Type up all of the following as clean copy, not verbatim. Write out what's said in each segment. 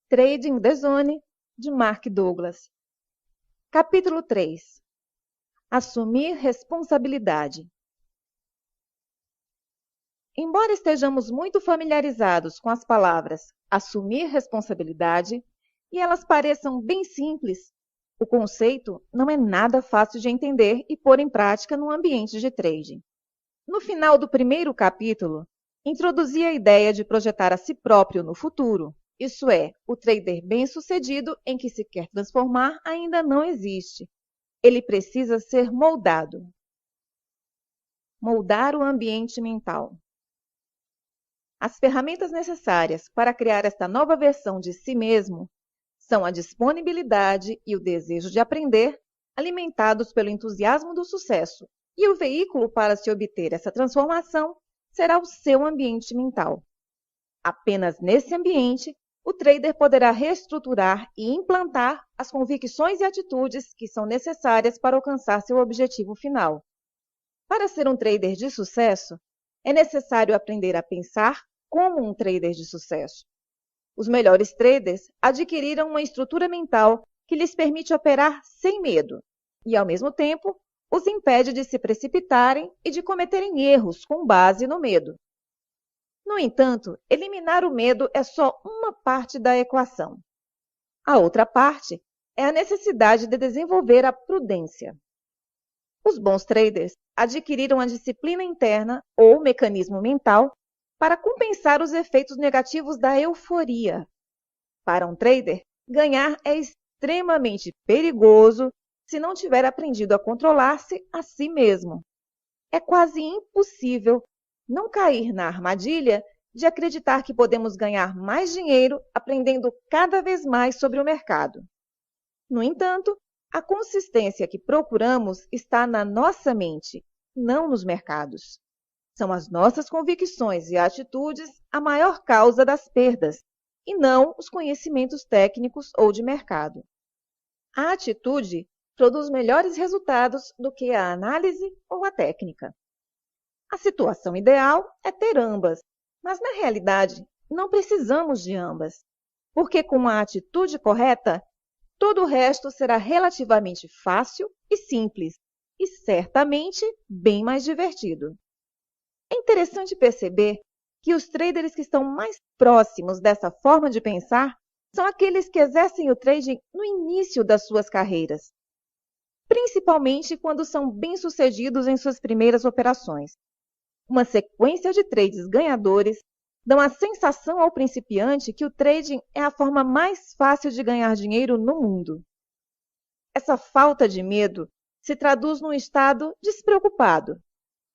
Trading the Zone, de Mark Douglas. Capítulo 3. Assumir responsabilidade. Embora estejamos muito familiarizados com as palavras assumir responsabilidade e elas pareçam bem simples, o conceito não é nada fácil de entender e pôr em prática no ambiente de trading. No final do primeiro capítulo, introduzi a ideia de projetar a si próprio no futuro. Isso é, o trader bem-sucedido em que se quer transformar ainda não existe. Ele precisa ser moldado. Moldar o ambiente mental. As ferramentas necessárias para criar esta nova versão de si mesmo são a disponibilidade e o desejo de aprender, alimentados pelo entusiasmo do sucesso, e o veículo para se obter essa transformação será o seu ambiente mental. Apenas nesse ambiente, o trader poderá reestruturar e implantar as convicções e atitudes que são necessárias para alcançar seu objetivo final. Para ser um trader de sucesso, é necessário aprender a pensar como um trader de sucesso. Os melhores traders adquiriram uma estrutura mental que lhes permite operar sem medo e, ao mesmo tempo, os impede de se precipitarem e de cometerem erros com base no medo. No entanto, eliminar o medo é só uma parte da equação. A outra parte é a necessidade de desenvolver a prudência. Os bons traders adquiriram a disciplina interna ou mecanismo mental para compensar os efeitos negativos da euforia. Para um trader, ganhar é extremamente perigoso se não tiver aprendido a controlar-se a si mesmo. É quase impossível não cair na armadilha de acreditar que podemos ganhar mais dinheiro aprendendo cada vez mais sobre o mercado. No entanto, a consistência que procuramos está na nossa mente, não nos mercados. São as nossas convicções e atitudes a maior causa das perdas, e não os conhecimentos técnicos ou de mercado. A atitude produz melhores resultados do que a análise ou a técnica. A situação ideal é ter ambas, mas na realidade não precisamos de ambas, porque com a atitude correta, todo o resto será relativamente fácil e simples, e certamente bem mais divertido. É interessante perceber que os traders que estão mais próximos dessa forma de pensar são aqueles que exercem o trading no início das suas carreiras, principalmente quando são bem-sucedidos em suas primeiras operações. Uma sequência de trades ganhadores dão a sensação ao principiante que o trading é a forma mais fácil de ganhar dinheiro no mundo. Essa falta de medo se traduz num estado despreocupado.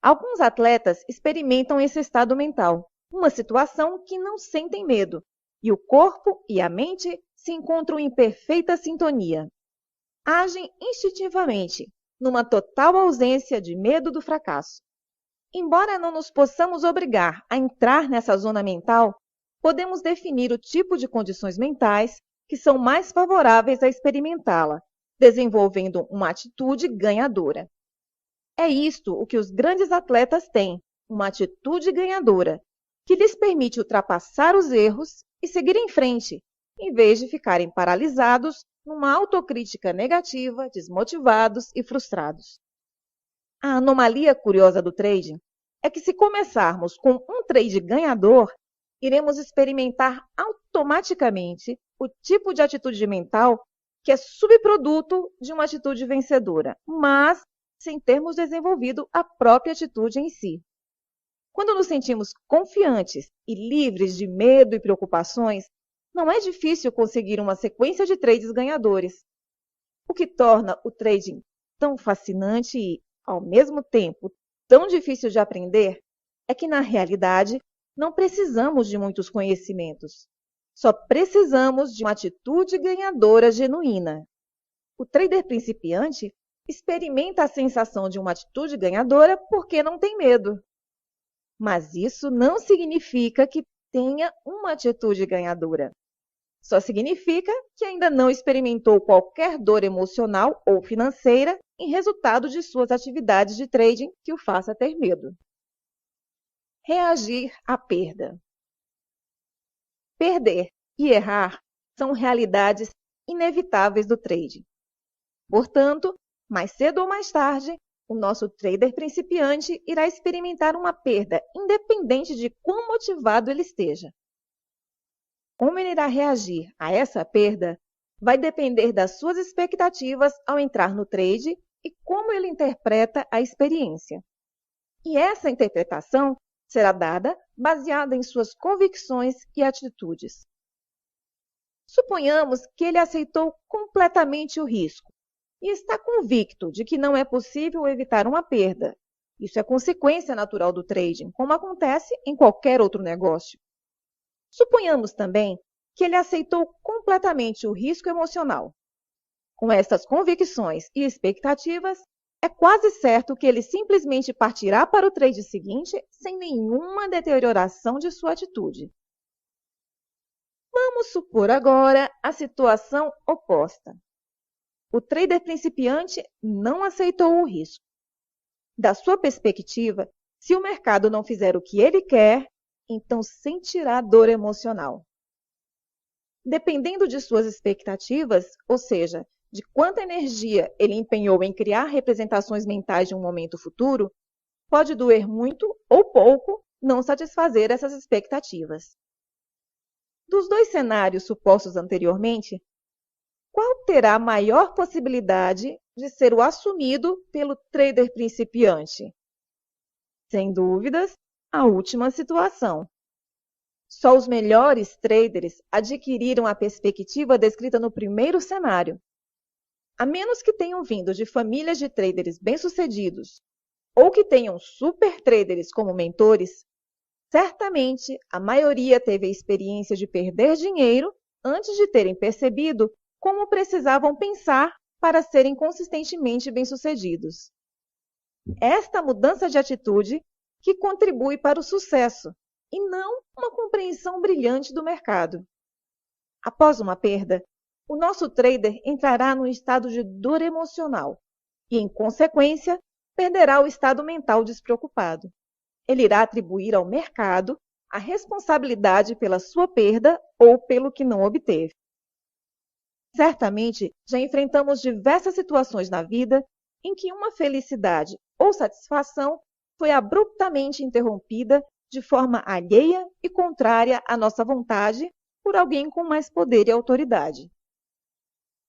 Alguns atletas experimentam esse estado mental, uma situação que não sentem medo, e o corpo e a mente se encontram em perfeita sintonia. Agem instintivamente, numa total ausência de medo do fracasso. Embora não nos possamos obrigar a entrar nessa zona mental, podemos definir o tipo de condições mentais que são mais favoráveis a experimentá-la, desenvolvendo uma atitude ganhadora. É isto o que os grandes atletas têm, uma atitude ganhadora, que lhes permite ultrapassar os erros e seguir em frente, em vez de ficarem paralisados numa autocrítica negativa, desmotivados e frustrados. A anomalia curiosa do trading é que, se começarmos com um trade ganhador, iremos experimentar automaticamente o tipo de atitude mental que é subproduto de uma atitude vencedora, mas sem termos desenvolvido a própria atitude em si. Quando nos sentimos confiantes e livres de medo e preocupações, não é difícil conseguir uma sequência de trades ganhadores. O que torna o trading tão fascinante e, ao mesmo tempo, tão difícil de aprender é que, na realidade, não precisamos de muitos conhecimentos. Só precisamos de uma atitude ganhadora genuína. O trader principiante experimenta a sensação de uma atitude ganhadora porque não tem medo. Mas isso não significa que tenha uma atitude ganhadora. Só significa que ainda não experimentou qualquer dor emocional ou financeira em resultado de suas atividades de trading que o faça ter medo. Reagir à perda. Perder e errar são realidades inevitáveis do trading. Portanto, mais cedo ou mais tarde, o nosso trader principiante irá experimentar uma perda, independente de quão motivado ele esteja. Como ele irá reagir a essa perda vai depender das suas expectativas ao entrar no trade e como ele interpreta a experiência. E essa interpretação será dada baseada em suas convicções e atitudes. Suponhamos que ele aceitou completamente o risco e está convicto de que não é possível evitar uma perda. Isso é consequência natural do trading, como acontece em qualquer outro negócio. Suponhamos também que ele aceitou completamente o risco emocional. Com essas convicções e expectativas, é quase certo que ele simplesmente partirá para o trade seguinte sem nenhuma deterioração de sua atitude. Vamos supor agora a situação oposta. O trader principiante não aceitou o risco. Da sua perspectiva, se o mercado não fizer o que ele quer, então sentirá dor emocional. Dependendo de suas expectativas, ou seja, de quanta energia ele empenhou em criar representações mentais de um momento futuro, pode doer muito ou pouco não satisfazer essas expectativas. Dos dois cenários supostos anteriormente, qual terá maior possibilidade de ser o assumido pelo trader principiante? Sem dúvidas, a última situação. Só os melhores traders adquiriram a perspectiva descrita no primeiro cenário. A menos que tenham vindo de famílias de traders bem-sucedidos ou que tenham super traders como mentores, certamente a maioria teve a experiência de perder dinheiro antes de terem percebido como precisavam pensar para serem consistentemente bem-sucedidos. Esta mudança de atitude que contribui para o sucesso e não uma compreensão brilhante do mercado. Após uma perda, o nosso trader entrará num estado de dor emocional e, em consequência, perderá o estado mental despreocupado. Ele irá atribuir ao mercado a responsabilidade pela sua perda ou pelo que não obteve. Certamente, já enfrentamos diversas situações na vida em que uma felicidade ou satisfação foi abruptamente interrompida de forma alheia e contrária à nossa vontade por alguém com mais poder e autoridade.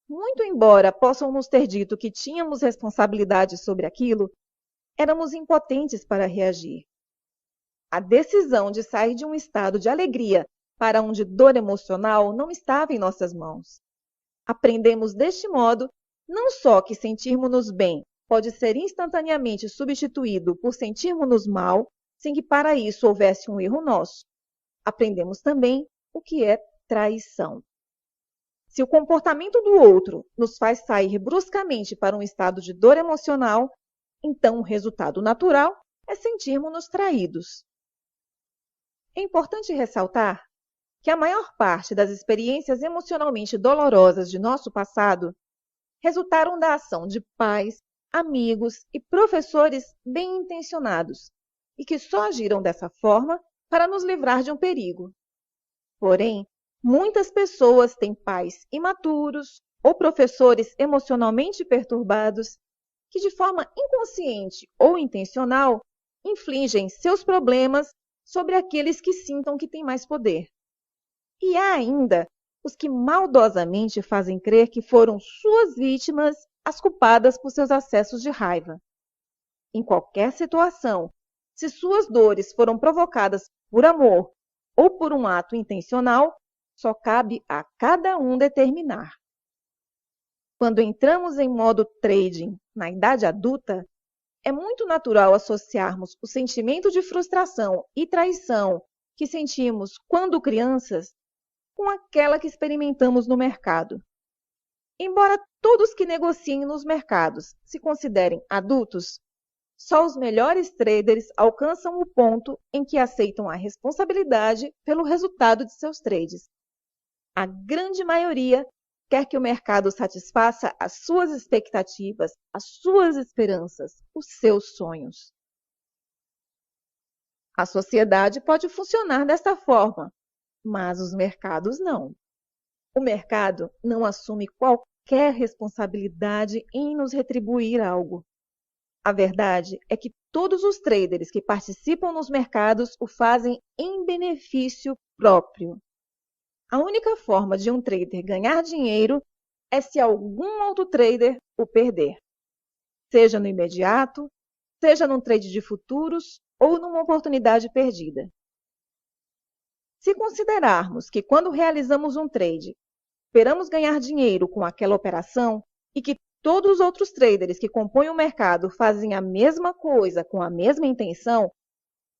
Muito embora possam nos ter dito que tínhamos responsabilidade sobre aquilo, éramos impotentes para reagir. A decisão de sair de um estado de alegria para um de dor emocional não estava em nossas mãos. Aprendemos deste modo não só que sentirmos-nos bem pode ser instantaneamente substituído por sentirmos-nos mal, sem que para isso houvesse um erro nosso. Aprendemos também o que é traição. Se o comportamento do outro nos faz sair bruscamente para um estado de dor emocional, então o resultado natural é sentirmos-nos traídos. É importante ressaltar que a maior parte das experiências emocionalmente dolorosas de nosso passado resultaram da ação de pais, amigos e professores bem-intencionados e que só agiram dessa forma para nos livrar de um perigo. Porém, muitas pessoas têm pais imaturos ou professores emocionalmente perturbados que, de forma inconsciente ou intencional, infligem seus problemas sobre aqueles que sintam que têm mais poder. E há ainda os que maldosamente fazem crer que foram suas vítimas as culpadas por seus acessos de raiva. Em qualquer situação, se suas dores foram provocadas por amor ou por um ato intencional, só cabe a cada um determinar. Quando entramos em modo trading na idade adulta, é muito natural associarmos o sentimento de frustração e traição que sentimos quando crianças com aquela que experimentamos no mercado. Embora todos que negociem nos mercados se considerem adultos, só os melhores traders alcançam o ponto em que aceitam a responsabilidade pelo resultado de seus trades. A grande maioria quer que o mercado satisfaça as suas expectativas, as suas esperanças, os seus sonhos. A sociedade pode funcionar desta forma, mas os mercados não. O mercado não assume qualquer responsabilidade em nos retribuir algo. A verdade é que todos os traders que participam nos mercados o fazem em benefício próprio. A única forma de um trader ganhar dinheiro é se algum outro trader o perder, seja no imediato, seja num trade de futuros ou numa oportunidade perdida. Se considerarmos que quando realizamos um trade, esperamos ganhar dinheiro com aquela operação e que todos os outros traders que compõem o mercado fazem a mesma coisa com a mesma intenção,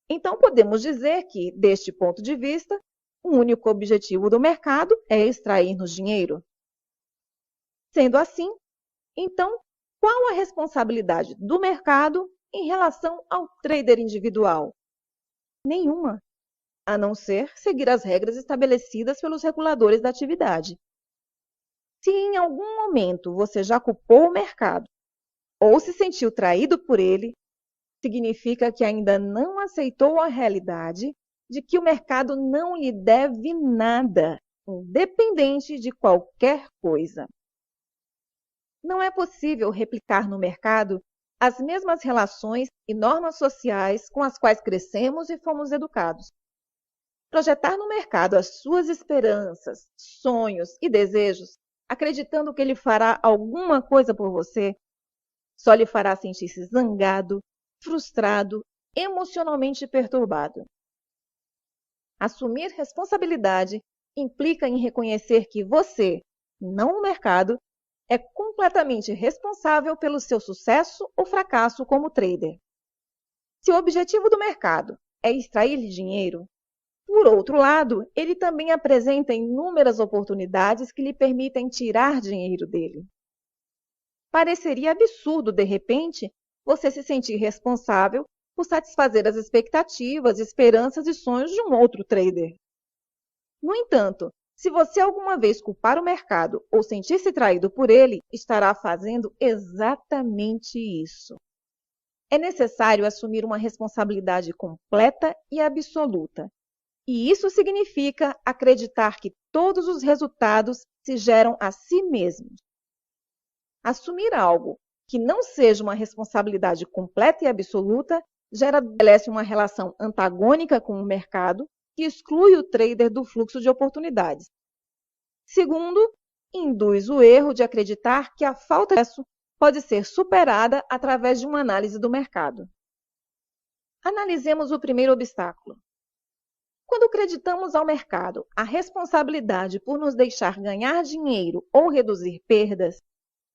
então podemos dizer que, deste ponto de vista, o único objetivo do mercado é extrair-nos dinheiro. Sendo assim, então, qual a responsabilidade do mercado em relação ao trader individual? Nenhuma, a não ser seguir as regras estabelecidas pelos reguladores da atividade. Se em algum momento você já culpou o mercado ou se sentiu traído por ele, significa que ainda não aceitou a realidade de que o mercado não lhe deve nada, independente de qualquer coisa. Não é possível replicar no mercado as mesmas relações e normas sociais com as quais crescemos e fomos educados. Projetar no mercado as suas esperanças, sonhos e desejos, acreditando que ele fará alguma coisa por você, só lhe fará sentir-se zangado, frustrado, emocionalmente perturbado. Assumir responsabilidade implica em reconhecer que você, não o mercado, é completamente responsável pelo seu sucesso ou fracasso como trader. Se o objetivo do mercado é extrair-lhe dinheiro, por outro lado, ele também apresenta inúmeras oportunidades que lhe permitem tirar dinheiro dele. Pareceria absurdo, de repente, você se sentir responsável por satisfazer as expectativas, esperanças e sonhos de um outro trader. No entanto, se você alguma vez culpar o mercado ou sentir-se traído por ele, estará fazendo exatamente isso. É necessário assumir uma responsabilidade completa e absoluta. E isso significa acreditar que todos os resultados se geram a si mesmos. Assumir algo que não seja uma responsabilidade completa e absoluta estabelece uma relação antagônica com o mercado que exclui o trader do fluxo de oportunidades. Segundo, induz o erro de acreditar que a falta de acesso pode ser superada através de uma análise do mercado. Analisemos o primeiro obstáculo. Quando acreditamos ao mercado a responsabilidade por nos deixar ganhar dinheiro ou reduzir perdas,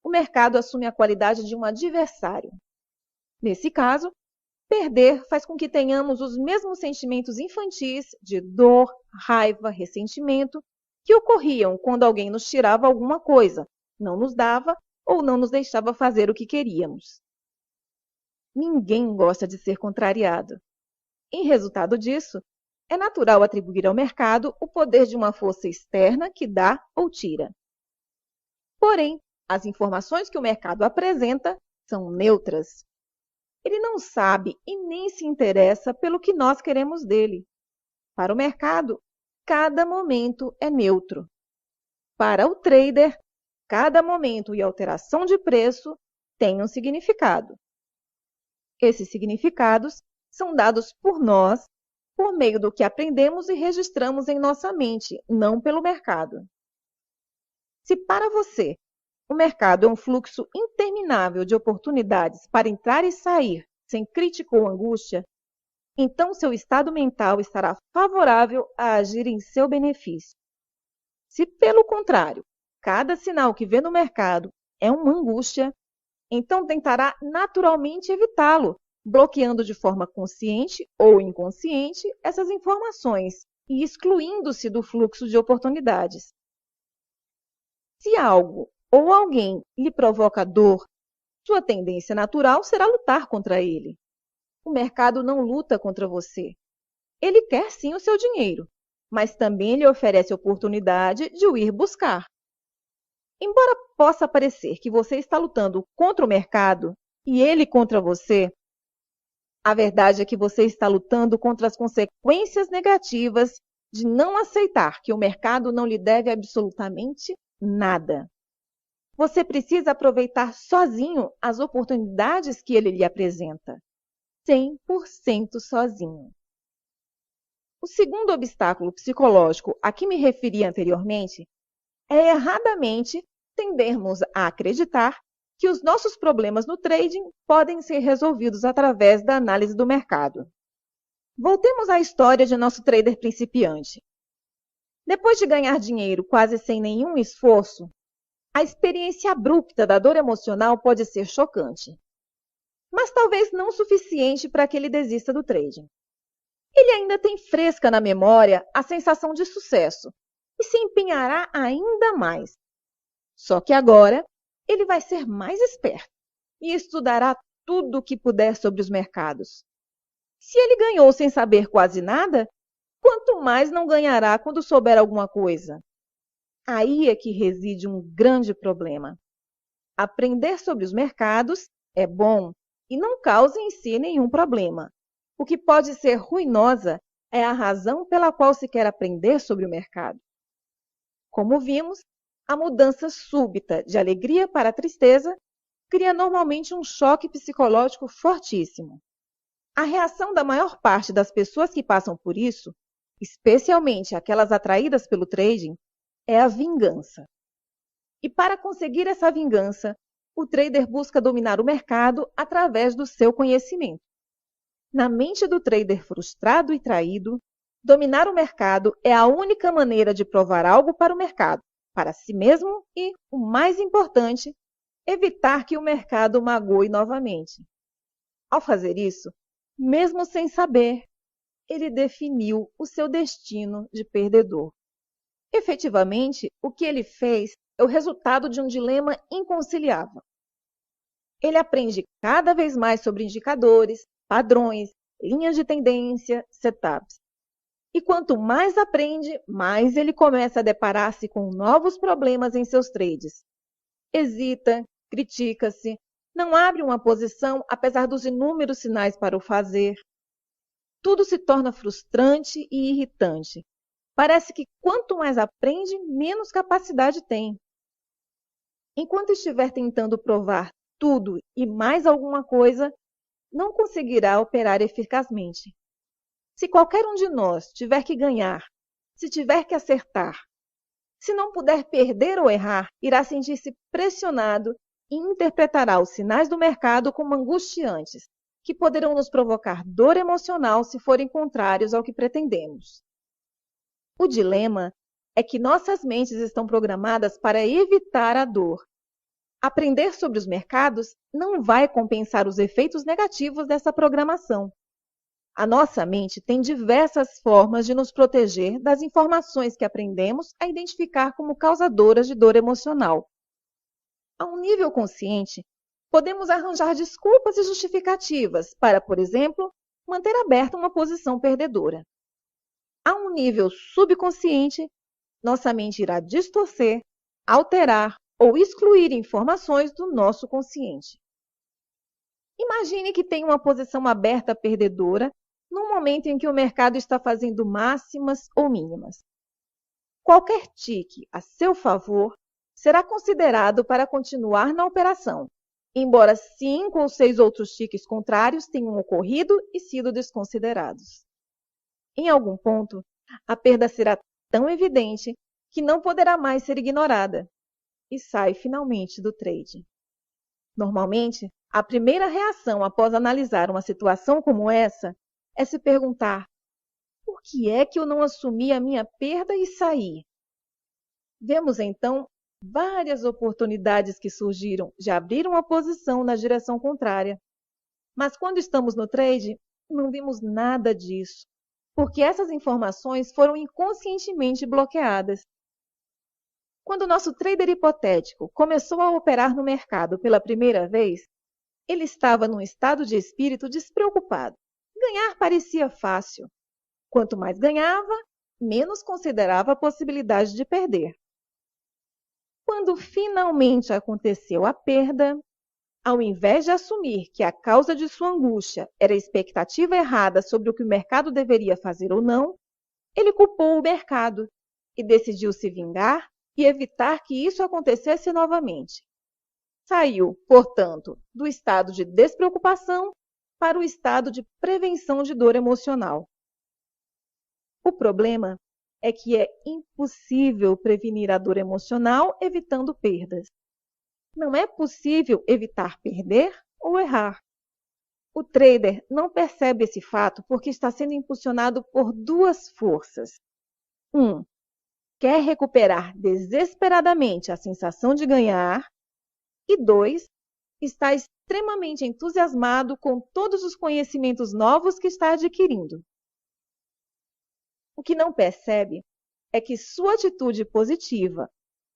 o mercado assume a qualidade de um adversário. Nesse caso, perder faz com que tenhamos os mesmos sentimentos infantis de dor, raiva, ressentimento que ocorriam quando alguém nos tirava alguma coisa, não nos dava ou não nos deixava fazer o que queríamos. Ninguém gosta de ser contrariado. Em resultado disso, é natural atribuir ao mercado o poder de uma força externa que dá ou tira. Porém, as informações que o mercado apresenta são neutras. Ele não sabe e nem se interessa pelo que nós queremos dele. Para o mercado, cada momento é neutro. Para o trader, cada momento e alteração de preço tem um significado. Esses significados são dados por nós por meio do que aprendemos e registramos em nossa mente, não pelo mercado. Se para você o mercado é um fluxo interminável de oportunidades para entrar e sair sem crítica ou angústia, então seu estado mental estará favorável a agir em seu benefício. Se, pelo contrário, cada sinal que vê no mercado é uma angústia, então tentará naturalmente evitá-lo, bloqueando de forma consciente ou inconsciente essas informações e excluindo-se do fluxo de oportunidades. Se algo ou alguém lhe provoca dor, sua tendência natural será lutar contra ele. O mercado não luta contra você. Ele quer sim o seu dinheiro, mas também lhe oferece a oportunidade de o ir buscar. Embora possa parecer que você está lutando contra o mercado e ele contra você, a verdade é que você está lutando contra as consequências negativas de não aceitar que o mercado não lhe deve absolutamente nada. Você precisa aproveitar sozinho as oportunidades que ele lhe apresenta. 100% sozinho. O segundo obstáculo psicológico a que me referi anteriormente é erradamente tendermos a acreditar que os nossos problemas no trading podem ser resolvidos através da análise do mercado. Voltemos à história de nosso trader principiante. Depois de ganhar dinheiro quase sem nenhum esforço, a experiência abrupta da dor emocional pode ser chocante, mas talvez não suficiente para que ele desista do trading. Ele ainda tem fresca na memória a sensação de sucesso e se empenhará ainda mais. Só que agora ele vai ser mais esperto e estudará tudo o que puder sobre os mercados. Se ele ganhou sem saber quase nada, quanto mais não ganhará quando souber alguma coisa? Aí é que reside um grande problema. Aprender sobre os mercados é bom e não causa em si nenhum problema. O que pode ser ruinosa é a razão pela qual se quer aprender sobre o mercado. Como vimos, a mudança súbita de alegria para tristeza cria normalmente um choque psicológico fortíssimo. A reação da maior parte das pessoas que passam por isso, especialmente aquelas atraídas pelo trading, é a vingança. E para conseguir essa vingança, o trader busca dominar o mercado através do seu conhecimento. Na mente do trader frustrado e traído, dominar o mercado é a única maneira de provar algo para o mercado, para si mesmo e, o mais importante, evitar que o mercado magoe novamente. Ao fazer isso, mesmo sem saber, ele definiu o seu destino de perdedor. Efetivamente, o que ele fez é o resultado de um dilema inconciliável. Ele aprende cada vez mais sobre indicadores, padrões, linhas de tendência, setups. E quanto mais aprende, mais ele começa a deparar-se com novos problemas em seus trades. Hesita, critica-se, não abre uma posição apesar dos inúmeros sinais para o fazer. Tudo se torna frustrante e irritante. Parece que quanto mais aprende, menos capacidade tem. Enquanto estiver tentando provar tudo e mais alguma coisa, não conseguirá operar eficazmente. Se qualquer um de nós tiver que ganhar, se tiver que acertar, se não puder perder ou errar, irá sentir-se pressionado e interpretará os sinais do mercado como angustiantes, que poderão nos provocar dor emocional se forem contrários ao que pretendemos. O dilema é que nossas mentes estão programadas para evitar a dor. Aprender sobre os mercados não vai compensar os efeitos negativos dessa programação. A nossa mente tem diversas formas de nos proteger das informações que aprendemos a identificar como causadoras de dor emocional. A um nível consciente, podemos arranjar desculpas e justificativas para, por exemplo, manter aberta uma posição perdedora. A um nível subconsciente, nossa mente irá distorcer, alterar ou excluir informações do nosso consciente. Imagine que tem uma posição aberta perdedora no momento em que o mercado está fazendo máximas ou mínimas. Qualquer tique a seu favor será considerado para continuar na operação, embora 5 ou 6 outros tiques contrários tenham ocorrido e sido desconsiderados. Em algum ponto, a perda será tão evidente que não poderá mais ser ignorada e sai finalmente do trade. Normalmente, a primeira reação após analisar uma situação como essa é se perguntar: por que é que eu não assumi a minha perda e saí? Vemos então várias oportunidades que surgiram de abrir uma posição na direção contrária. Mas quando estamos no trade, não vimos nada disso, porque essas informações foram inconscientemente bloqueadas. Quando o nosso trader hipotético começou a operar no mercado pela primeira vez, ele estava num estado de espírito despreocupado. Ganhar parecia fácil. Quanto mais ganhava, menos considerava a possibilidade de perder. Quando finalmente aconteceu a perda, ao invés de assumir que a causa de sua angústia era a expectativa errada sobre o que o mercado deveria fazer ou não, Ele culpou o mercado e decidiu se vingar e evitar que isso acontecesse novamente. Saiu, portanto, do estado de despreocupação para o estado de prevenção de dor emocional. O problema é que é impossível prevenir a dor emocional evitando perdas. Não é possível evitar perder ou errar. O trader não percebe esse fato porque está sendo impulsionado por duas forças. 1. Quer recuperar desesperadamente a sensação de ganhar. E 2. Está extremamente entusiasmado com todos os conhecimentos novos que está adquirindo. O que não percebe é que sua atitude positiva,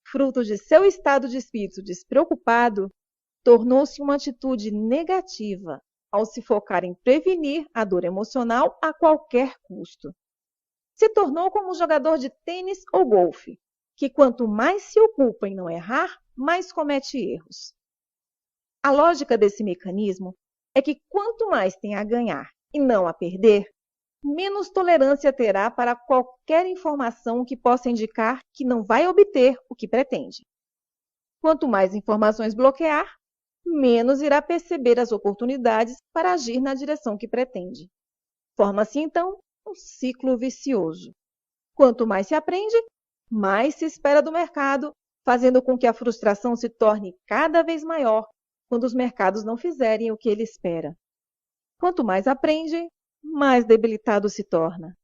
fruto de seu estado de espírito despreocupado, tornou-se uma atitude negativa ao se focar em prevenir a dor emocional a qualquer custo. Se tornou como um jogador de tênis ou golfe, que quanto mais se ocupa em não errar, mais comete erros. A lógica desse mecanismo é que quanto mais tem a ganhar e não a perder, menos tolerância terá para qualquer informação que possa indicar que não vai obter o que pretende. Quanto mais informações bloquear, menos irá perceber as oportunidades para agir na direção que pretende. Forma-se, então, um ciclo vicioso. Quanto mais se aprende, mais se espera do mercado, fazendo com que a frustração se torne cada vez maior quando os mercados não fizerem o que ele espera. Quanto mais aprende, mais debilitado se torna.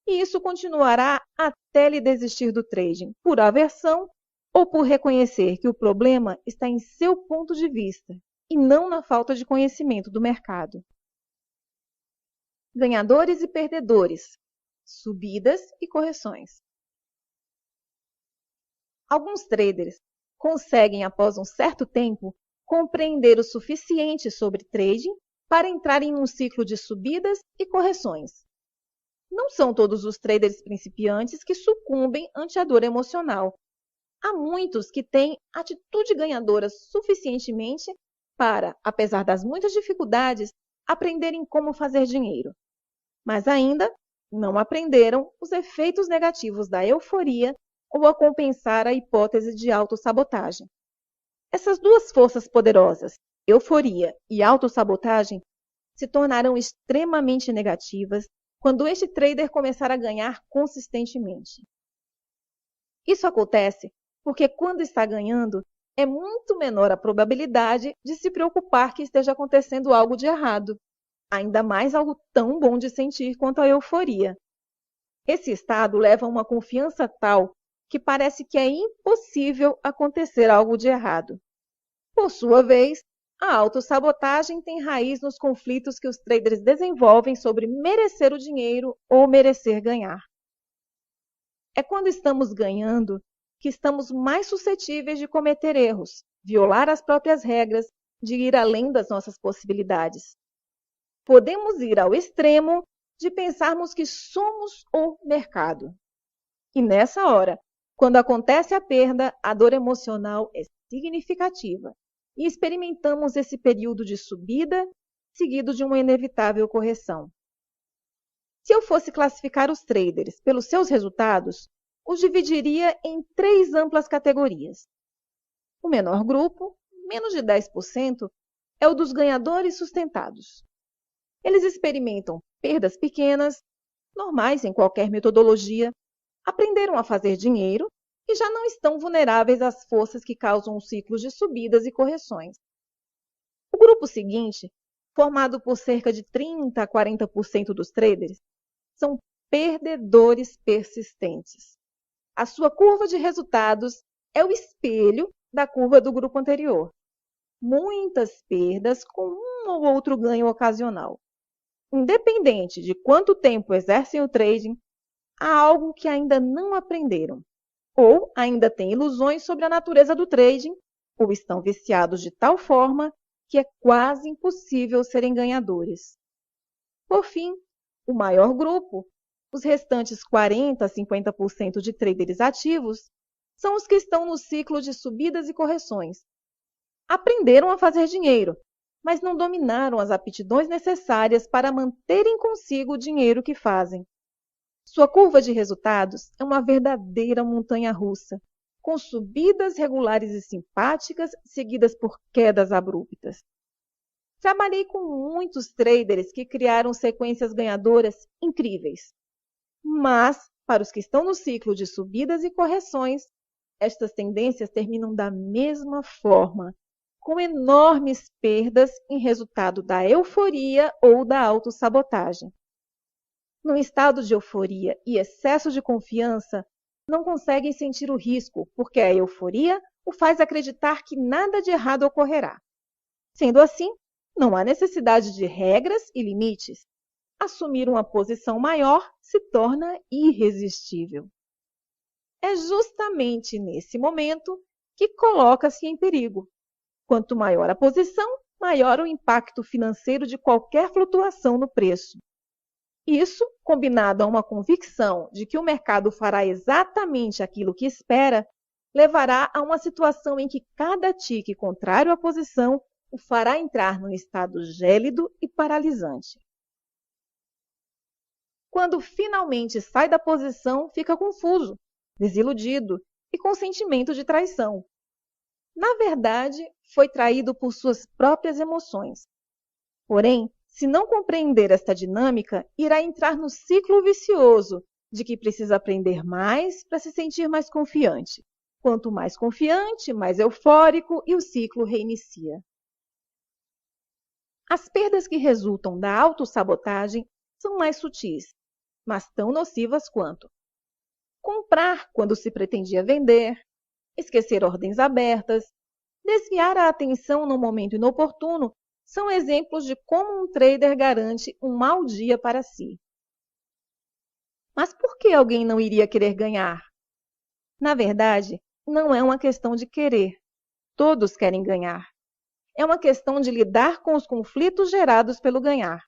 E isso continuará até ele desistir do trading, por aversão ou por reconhecer que o problema está em seu ponto de vista e não na falta de conhecimento do mercado. Ganhadores e perdedores, subidas e correções. Alguns traders conseguem, após um certo tempo, compreender o suficiente sobre trading para entrar em um ciclo de subidas e correções. Não são todos os traders principiantes que sucumbem ante a dor emocional. Há muitos que têm atitude ganhadora suficientemente para, apesar das muitas dificuldades, aprenderem como fazer dinheiro. Mas ainda não aprenderam os efeitos negativos da euforia ou a compensar a hipótese de autossabotagem. Essas duas forças poderosas, euforia e autossabotagem, se tornarão extremamente negativas quando este trader começar a ganhar consistentemente. Isso acontece porque quando está ganhando, é muito menor a probabilidade de se preocupar que esteja acontecendo algo de errado, ainda mais algo tão bom de sentir quanto a euforia. Esse estado leva a uma confiança tal que parece que é impossível acontecer algo de errado. Por sua vez, a autossabotagem tem raiz nos conflitos que os traders desenvolvem sobre merecer o dinheiro ou merecer ganhar. É quando estamos ganhando que estamos mais suscetíveis de cometer erros, violar as próprias regras, de ir além das nossas possibilidades. Podemos ir ao extremo de pensarmos que somos o mercado. E nessa hora, quando acontece a perda, a dor emocional é significativa e experimentamos esse período de subida seguido de uma inevitável correção. Se eu fosse classificar os traders pelos seus resultados, os dividiria em 3 amplas categorias. O menor grupo, menos de 10%, é o dos ganhadores sustentados. Eles experimentam perdas pequenas, normais em qualquer metodologia, aprenderam a fazer dinheiro e já não estão vulneráveis às forças que causam os ciclos de subidas e correções. O grupo seguinte, formado por cerca de 30% a 40% dos traders, são perdedores persistentes. A sua curva de resultados é o espelho da curva do grupo anterior. Muitas perdas com um ou outro ganho ocasional. Independente de quanto tempo exercem o trading, há algo que ainda não aprenderam, ou ainda têm ilusões sobre a natureza do trading, ou estão viciados de tal forma que é quase impossível serem ganhadores. Por fim, o maior grupo, os restantes 40% a 50% de traders ativos, são os que estão no ciclo de subidas e correções. Aprenderam a fazer dinheiro, mas não dominaram as aptidões necessárias para manterem consigo o dinheiro que fazem. Sua curva de resultados é uma verdadeira montanha-russa, com subidas regulares e simpáticas, seguidas por quedas abruptas. Trabalhei com muitos traders que criaram sequências ganhadoras incríveis. Mas, para os que estão no ciclo de subidas e correções, estas tendências terminam da mesma forma, com enormes perdas em resultado da euforia ou da autossabotagem. Num estado de euforia e excesso de confiança, não conseguem sentir o risco, porque a euforia o faz acreditar que nada de errado ocorrerá. Sendo assim, não há necessidade de regras e limites. Assumir uma posição maior se torna irresistível. É justamente nesse momento que coloca-se em perigo. Quanto maior a posição, maior o impacto financeiro de qualquer flutuação no preço. Isso, combinado a uma convicção de que o mercado fará exatamente aquilo que espera, levará a uma situação em que cada tique contrário à posição o fará entrar num estado gélido e paralisante. Quando finalmente sai da posição, fica confuso, desiludido e com sentimento de traição. Na verdade, foi traído por suas próprias emoções. Porém, se não compreender esta dinâmica, irá entrar no ciclo vicioso de que precisa aprender mais para se sentir mais confiante. Quanto mais confiante, mais eufórico e o ciclo reinicia. As perdas que resultam da autossabotagem são mais sutis, mas tão nocivas quanto comprar quando se pretendia vender, esquecer ordens abertas, desviar a atenção no momento inoportuno são exemplos de como um trader garante um mau dia para si. Mas por que alguém não iria querer ganhar? Na verdade, não é uma questão de querer. Todos querem ganhar. É uma questão de lidar com os conflitos gerados pelo ganhar.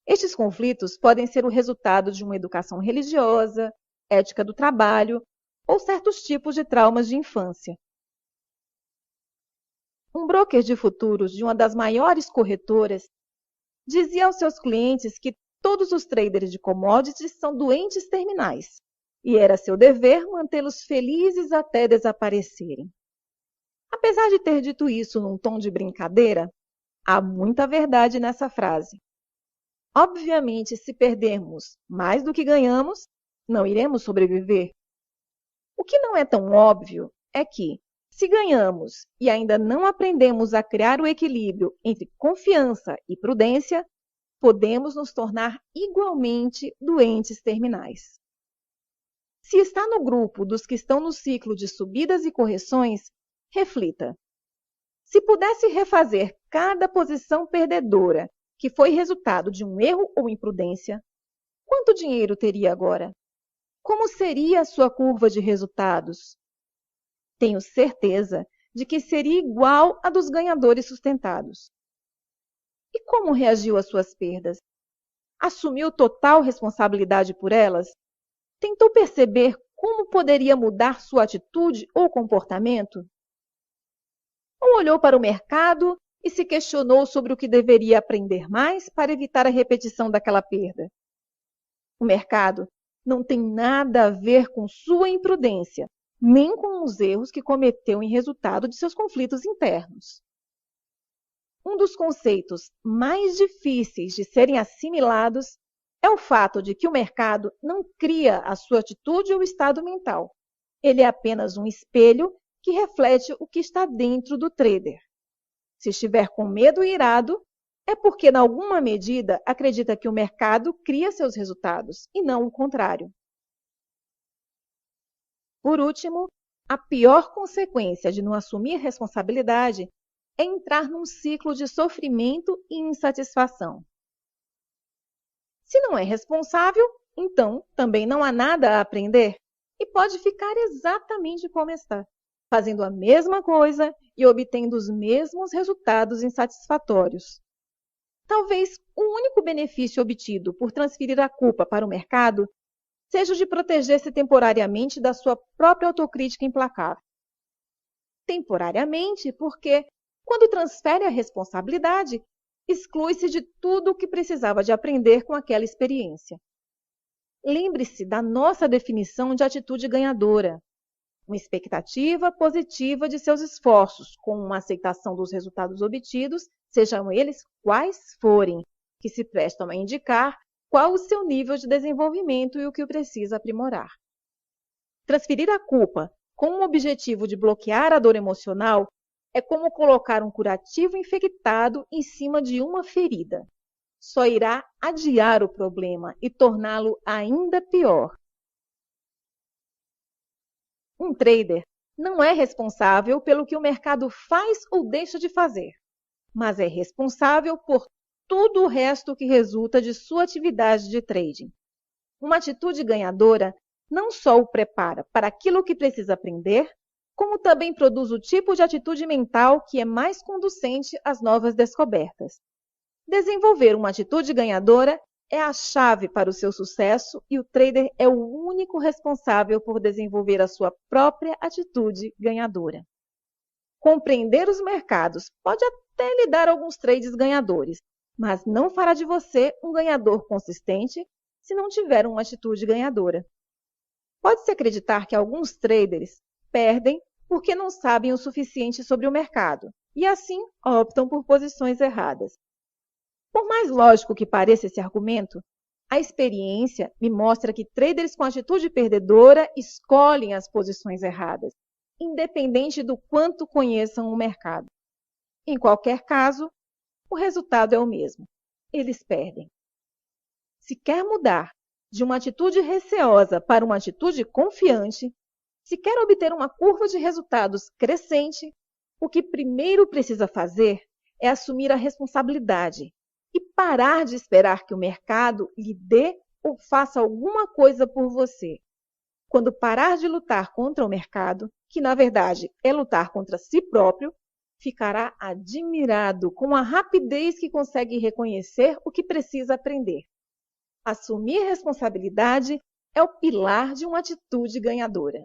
Estes conflitos podem ser o resultado de uma educação religiosa, ética do trabalho ou certos tipos de traumas de infância. Um broker de futuros de uma das maiores corretoras dizia aos seus clientes que todos os traders de commodities são doentes terminais e era seu dever mantê-los felizes até desaparecerem. Apesar de ter dito isso num tom de brincadeira, há muita verdade nessa frase. Obviamente, se perdermos mais do que ganhamos, não iremos sobreviver. O que não é tão óbvio é que, se ganhamos e ainda não aprendemos a criar o equilíbrio entre confiança e prudência, podemos nos tornar igualmente doentes terminais. Se está no grupo dos que estão no ciclo de subidas e correções, reflita. Se pudesse refazer cada posição perdedora que foi resultado de um erro ou imprudência, quanto dinheiro teria agora? Como seria a sua curva de resultados? Tenho certeza de que seria igual à dos ganhadores sustentados. E como reagiu às suas perdas? Assumiu total responsabilidade por elas? Tentou perceber como poderia mudar sua atitude ou comportamento? Ou olhou para o mercado e se questionou sobre o que deveria aprender mais para evitar a repetição daquela perda? O mercado não tem nada a ver com sua imprudência, nem com os erros que cometeu em resultado de seus conflitos internos. Um dos conceitos mais difíceis de serem assimilados é o fato de que o mercado não cria a sua atitude ou estado mental. Ele é apenas um espelho que reflete o que está dentro do trader. Se estiver com medo e irado, é porque, em alguma medida, acredita que o mercado cria seus resultados, e não o contrário. Por último, a pior consequência de não assumir responsabilidade é entrar num ciclo de sofrimento e insatisfação. Se não é responsável, então também não há nada a aprender e pode ficar exatamente como está, fazendo a mesma coisa e obtendo os mesmos resultados insatisfatórios. Talvez o único benefício obtido por transferir a culpa para o mercado seja o de proteger-se temporariamente da sua própria autocrítica implacável. Temporariamente, porque, quando transfere a responsabilidade, exclui-se de tudo o que precisava de aprender com aquela experiência. Lembre-se da nossa definição de atitude ganhadora. Uma expectativa positiva de seus esforços, com uma aceitação dos resultados obtidos, sejam eles quais forem, que se prestam a indicar qual o seu nível de desenvolvimento e o que o precisa aprimorar. Transferir a culpa com o objetivo de bloquear a dor emocional é como colocar um curativo infectado em cima de uma ferida. Só irá adiar o problema e torná-lo ainda pior. Um trader não é responsável pelo que o mercado faz ou deixa de fazer, mas é responsável por tudo o resto que resulta de sua atividade de trading. Uma atitude ganhadora não só o prepara para aquilo que precisa aprender, como também produz o tipo de atitude mental que é mais conducente às novas descobertas. Desenvolver uma atitude ganhadora é a chave para o seu sucesso e o trader é o único responsável por desenvolver a sua própria atitude ganhadora. Compreender os mercados pode até lhe dar alguns trades ganhadores, mas não fará de você um ganhador consistente se não tiver uma atitude ganhadora. Pode-se acreditar que alguns traders perdem porque não sabem o suficiente sobre o mercado e, assim, optam por posições erradas. Por mais lógico que pareça esse argumento, a experiência me mostra que traders com atitude perdedora escolhem as posições erradas, independente do quanto conheçam o mercado. Em qualquer caso, o resultado é o mesmo. Eles perdem. Se quer mudar de uma atitude receosa para uma atitude confiante, se quer obter uma curva de resultados crescente, o que primeiro precisa fazer é assumir a responsabilidade e parar de esperar que o mercado lhe dê ou faça alguma coisa por você. Quando parar de lutar contra o mercado, que na verdade é lutar contra si próprio, ficará admirado com a rapidez que consegue reconhecer o que precisa aprender. Assumir responsabilidade é o pilar de uma atitude ganhadora.